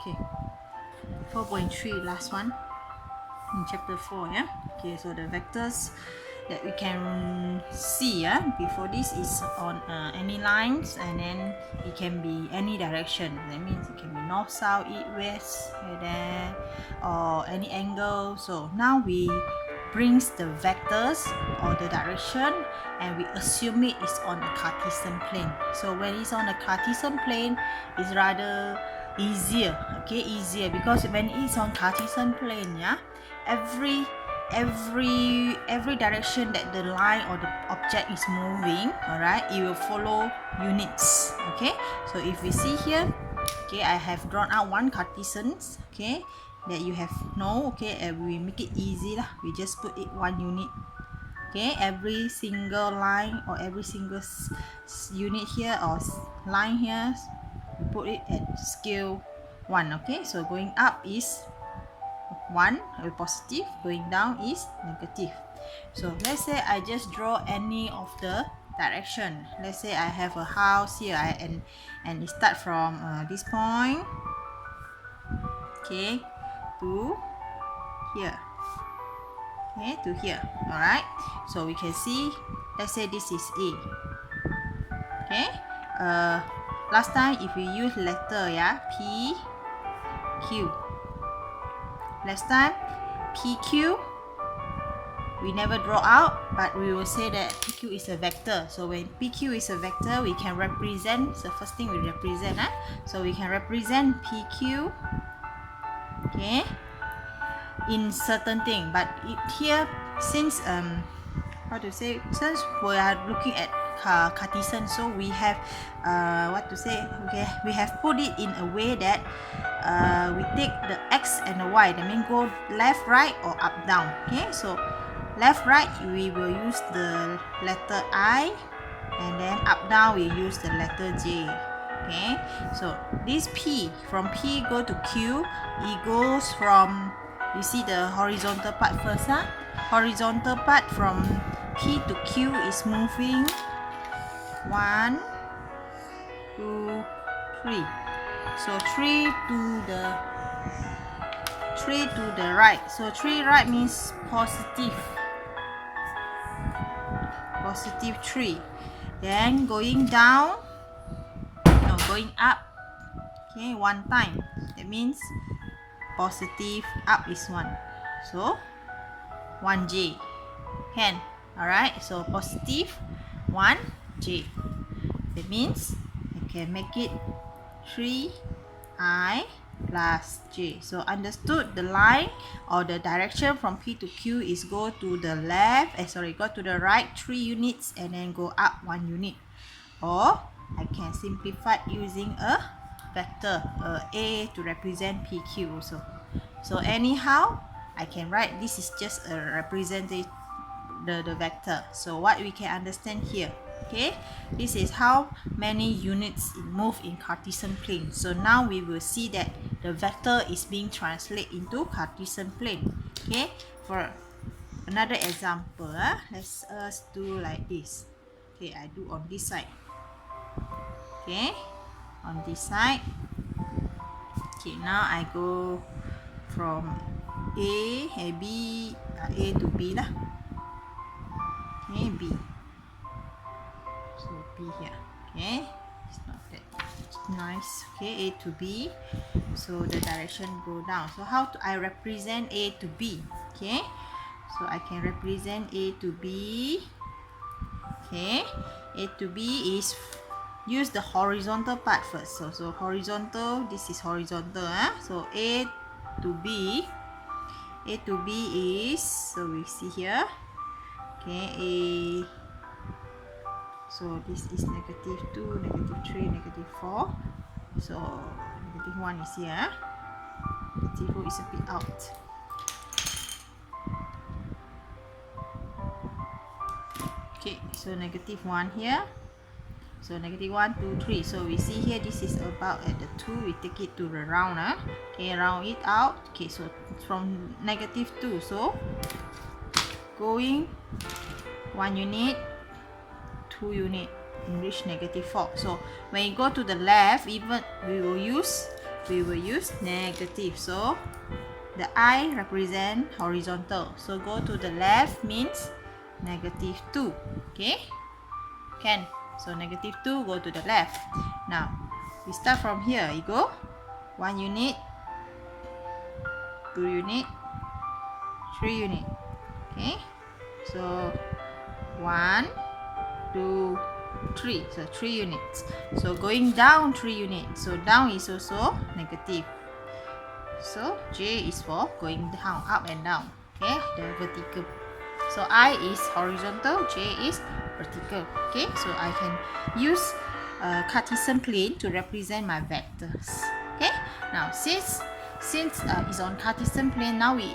Okay, 4.3, last one in chapter 4. Yeah. Okay, so the vectors that we can see before this is on any lines, and then it can be any direction. That means it can be north, south, east, west, like that, or any angle. So now we brings the vectors or the direction, and we assume it is on a Cartesian plane. So when it's on a Cartesian plane, it's rather easier. Okay, easier, because when it's on Cartesian plane, every direction that the line or the object is moving, all right, it will follow units. Okay, so if we see here, okay, I have drawn out one Cartesian, okay, that you have know. Okay, and we make it easy lah, we just put it one unit. Okay, every single line or every single unit here or line here, we put it at scale 1. Okay, so going up is 1, positive, going down is negative. So let's say I just draw any of the direction. Let's say I have a house here, and it start from this point, okay, to here, okay, to here. All right, so we can see, let's say this is A. Okay, last time if we use letter, P, Q. Last time PQ, we never draw out, but we will say that PQ is a vector. So when PQ is a vector, we can represent, the first thing we represent, so we can represent PQ, okay, in certain thing. But here, since since we are looking at Cartesian, so we have we have put it in a way that we take the x and the y, that means go left, right, or up, down. Okay, so left, right, we will use the letter I, and then up, down, we use the letter J. Okay, so this P, from P go to Q, it goes from, you see the horizontal part first, horizontal part from P to Q is moving 1, 2, 3. So 3 to the right. So 3 right means positive 3. Then going down, no, going up, okay, 1 time. That means positive up is 1. So 1J. Can. Alright, so positive 1J. That means I can make it 3I plus J. So understood, the line or the direction from P to Q is go to the left, go to the right 3 units, and then go up 1 unit. Or I can simplify using a vector, A, to represent PQ also. So anyhow, I can write this is just a representative, the vector. So what we can understand here, okay, this is how many units move in Cartesian plane. So now we will see that the vector is being translated into Cartesian plane. Okay, for another example, let's do like this. Okay, I do on this side. Okay, on this side. Okay, now I go from A to B lah. Okay, B. So B here. Okay, it's not that nice. Okay, A to B. So the direction go down. So how do I represent A to B? Okay, so I can represent A to B. Okay, A to B is use the horizontal part first. So horizontal, this is horizontal. So A to B is, so we see here. Okay, A. So this is negative 2, negative 3, negative 4. So negative 1 is here. Negative 4 is a bit out. Okay, so negative 1 here. So negative 1, 2, 3. So we see here this is about at the 2. We take it to the round. Okay, round it out. Okay, so from negative 2. So going 1 unit, 2 unit, and reach negative 4. So when you go to the left, even we will use we will use negative. So the I represent horizontal. So go to the left means negative 2. Okay? Can. So negative 2 go to the left. Now we start from here. You go 1 unit, 2 unit, 3 unit. Okay? So 1, 2, 3. So 3 units. So going down 3 units. So down is also negative. So J is for going down, up and down. Okay, the vertical. So I is horizontal, J is vertical. Okay, so I can use Cartesian plane to represent my vectors. Okay, now since it's on Cartesian plane, now we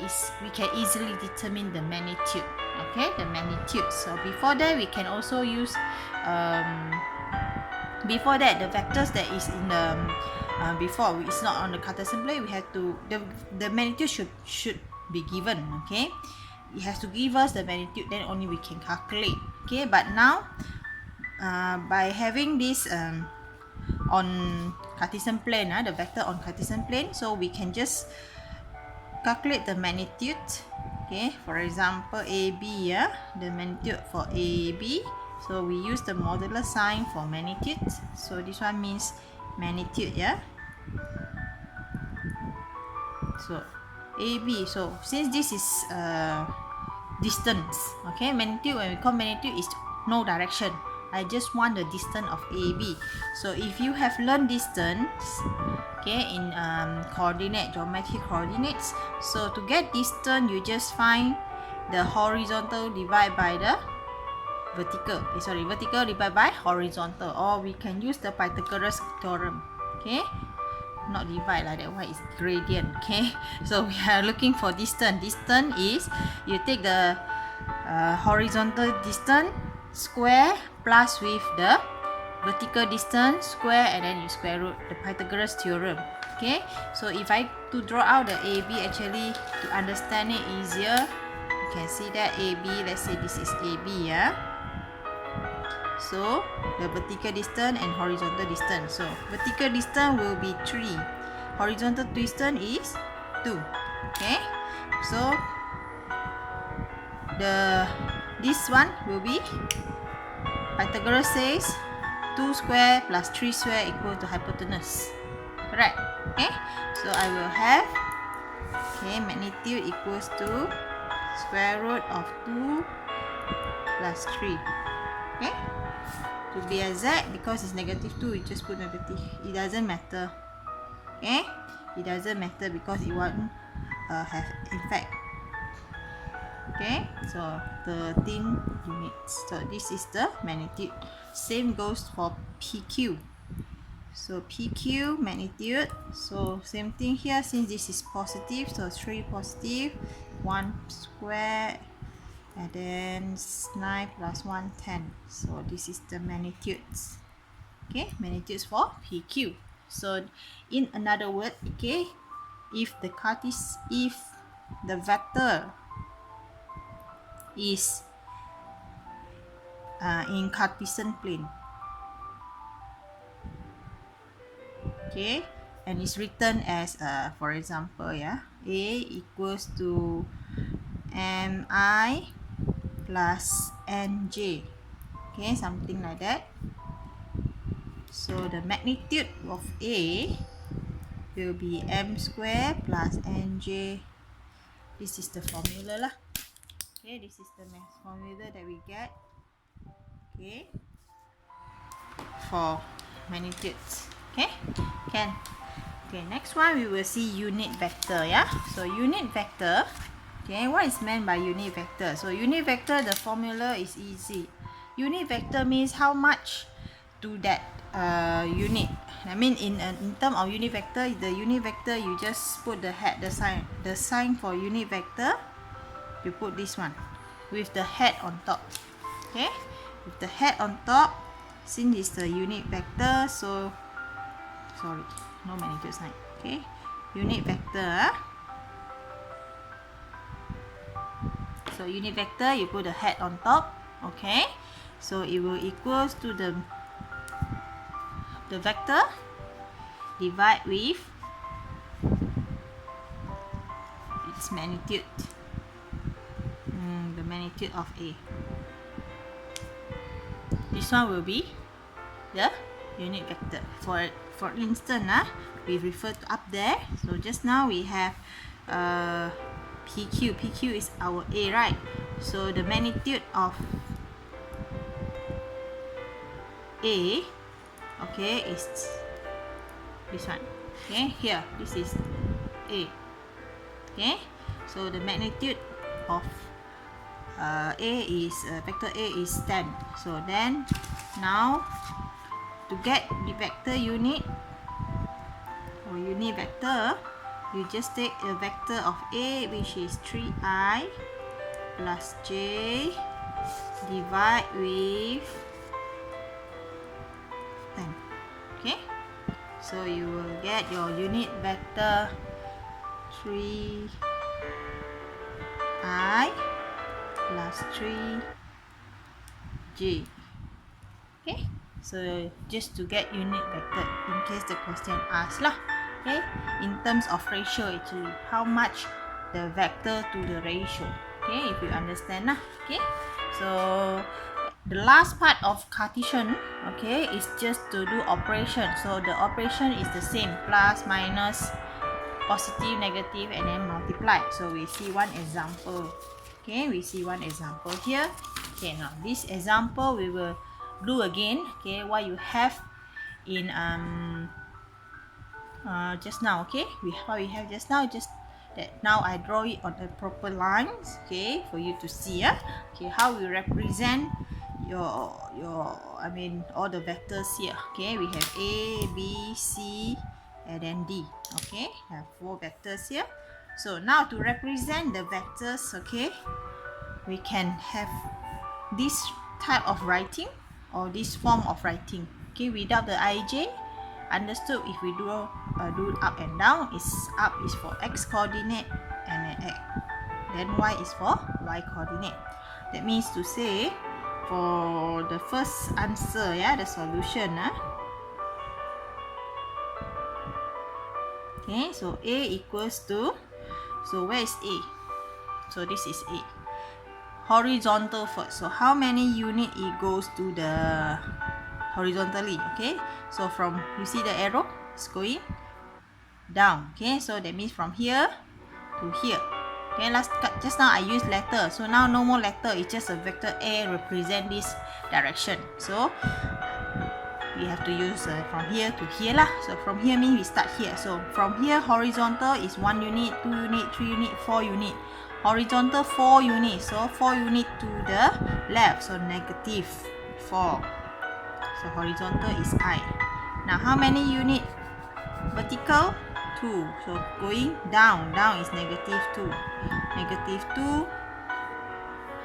can easily determine the magnitude. Okay, the magnitude. So before that, we can also use before that the vectors that is in the before it's not on the Cartesian plane, we have to the magnitude should be given. Okay, it has to give us the magnitude, then only we can calculate. Okay, but now by having this on Cartesian plane, the vector on Cartesian plane, so we can just calculate the magnitude. Okay, for example AB, the magnitude for AB. So we use the modular sign for magnitude. So this one means magnitude, so AB. So since this is distance, okay, magnitude, when we call magnitude is no direction. I just want the distance of AB. So if you have learned distance, okay, in geometric coordinates, so to get distance, you just find the horizontal divided by the vertical. Vertical divided by horizontal, or we can use the Pythagoras theorem. Okay, not divide like that one is gradient. Okay, so we are looking for distance. Distance is you take the horizontal distance square plus with the vertical distance square, and then you square root the Pythagoras theorem. Okay, so if I to draw out the AB, actually to understand it easier, you can see that AB, let's say this is AB, so the vertical distance and horizontal distance. So vertical distance will be 3. Horizontal distance is 2. Okay. So this one will be Pythagoras says 2 square plus 3 square equal to hypotenuse. Correct. Okay. So I will have magnitude equals to square root of 2 plus 3. Okay. To be exact, because it's negative 2, you just put negative. It doesn't matter. Okay? It doesn't matter because it won't have effect. Okay? So 13 units. So this is the magnitude. Same goes for PQ. So PQ magnitude. So same thing here, since this is positive, so 3 positive, 1 square, and then 9 plus 1, 10. So this is the magnitudes. Okay, magnitudes for PQ. So in another word, okay, if the vector is in Cartesian plane, okay, and it's written as for example, A equals to mi plus nj, okay, something like that. So the magnitude of A will be m square plus nj. This is the formula lah. Okay, this is the formula that we get, okay, for magnitudes. Okay, can. Okay, next one we will see unit vector, So unit vector, okay, what is meant by unit vector? So unit vector, the formula is easy. Unit vector means how much to that unit. I mean, in terms of unit vector, the unit vector, you just put the sign for unit vector. You put this one with the head on top. Okay, with the head on top, since it's the unit vector, so sorry, no magnitude sign. Okay, unit vector. So unit vector, you put the head on top. Okay, so it will equals to the vector divide with its magnitude. The magnitude of A. This one will be the unit vector. For instance, we refer to up there. So just now we have PQ. PQ is our A, right? So the magnitude of A, okay, is this one. Okay, here, this is A. Okay, so the magnitude of A is vector A is 10. So then now to get the vector unit or unit vector, you just take a vector of A, which is 3i plus j, divide with 10. Okay, so you will get your unit vector 3i plus 3j. Okay, so just to get unit vector in case the question asks lah. Okay, in terms of ratio, actually how much the vector to the ratio. Okay, if you understand lah. Okay, so the last part of Cartesian, okay, is just to do operation. So the operation is the same, plus, minus, positive, negative, and then multiply. So we see one example. Okay, we see one example here. Okay, now this example we will do again. Okay, what you have in just now. Okay, what we have just now, just that now I draw it on the proper lines. Okay, for you to see. Okay, how we represent your I mean all the vectors here. Okay, we have A, B, C, and then D. Okay, I have 4 vectors here. So now to represent the vectors, okay, we can have this type of writing or this form of writing. Okay, without the ij. Understood? If we do up and down, is up is for x coordinate and then y is for y coordinate. That means to say for the first answer, the solution. Okay, so A equals to, so where is A? So this is A. Horizontal first. So how many unit it goes to the horizontally? Okay, so from, you see the arrow, it's going down. Okay, so that means from here to here. Okay, just now I used letter, so now no more letter, it's just a vector A represent this direction. So we have to use from here to here lah. So from here means we start here. So from here, horizontal is 1 unit, 2 unit, 3 unit, 4 unit. Horizontal 4 units, so 4 unit to the left, so negative 4. So horizontal is I. Now how many unit? Vertical 2. So going down, down is negative 2. Negative 2.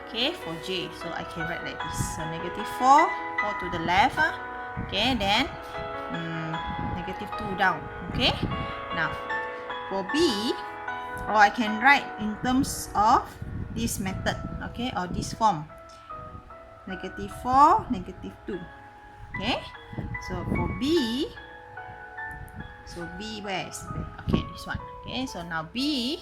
Okay, for J. So I can write like this. So negative 4, 4 to the left. Okay, then negative 2 down. Okay, now for B, or I can write in terms of this method, okay, or this form. Negative 4, negative 2. Okay, so for B, so B where is, okay, this one. Okay, so now B,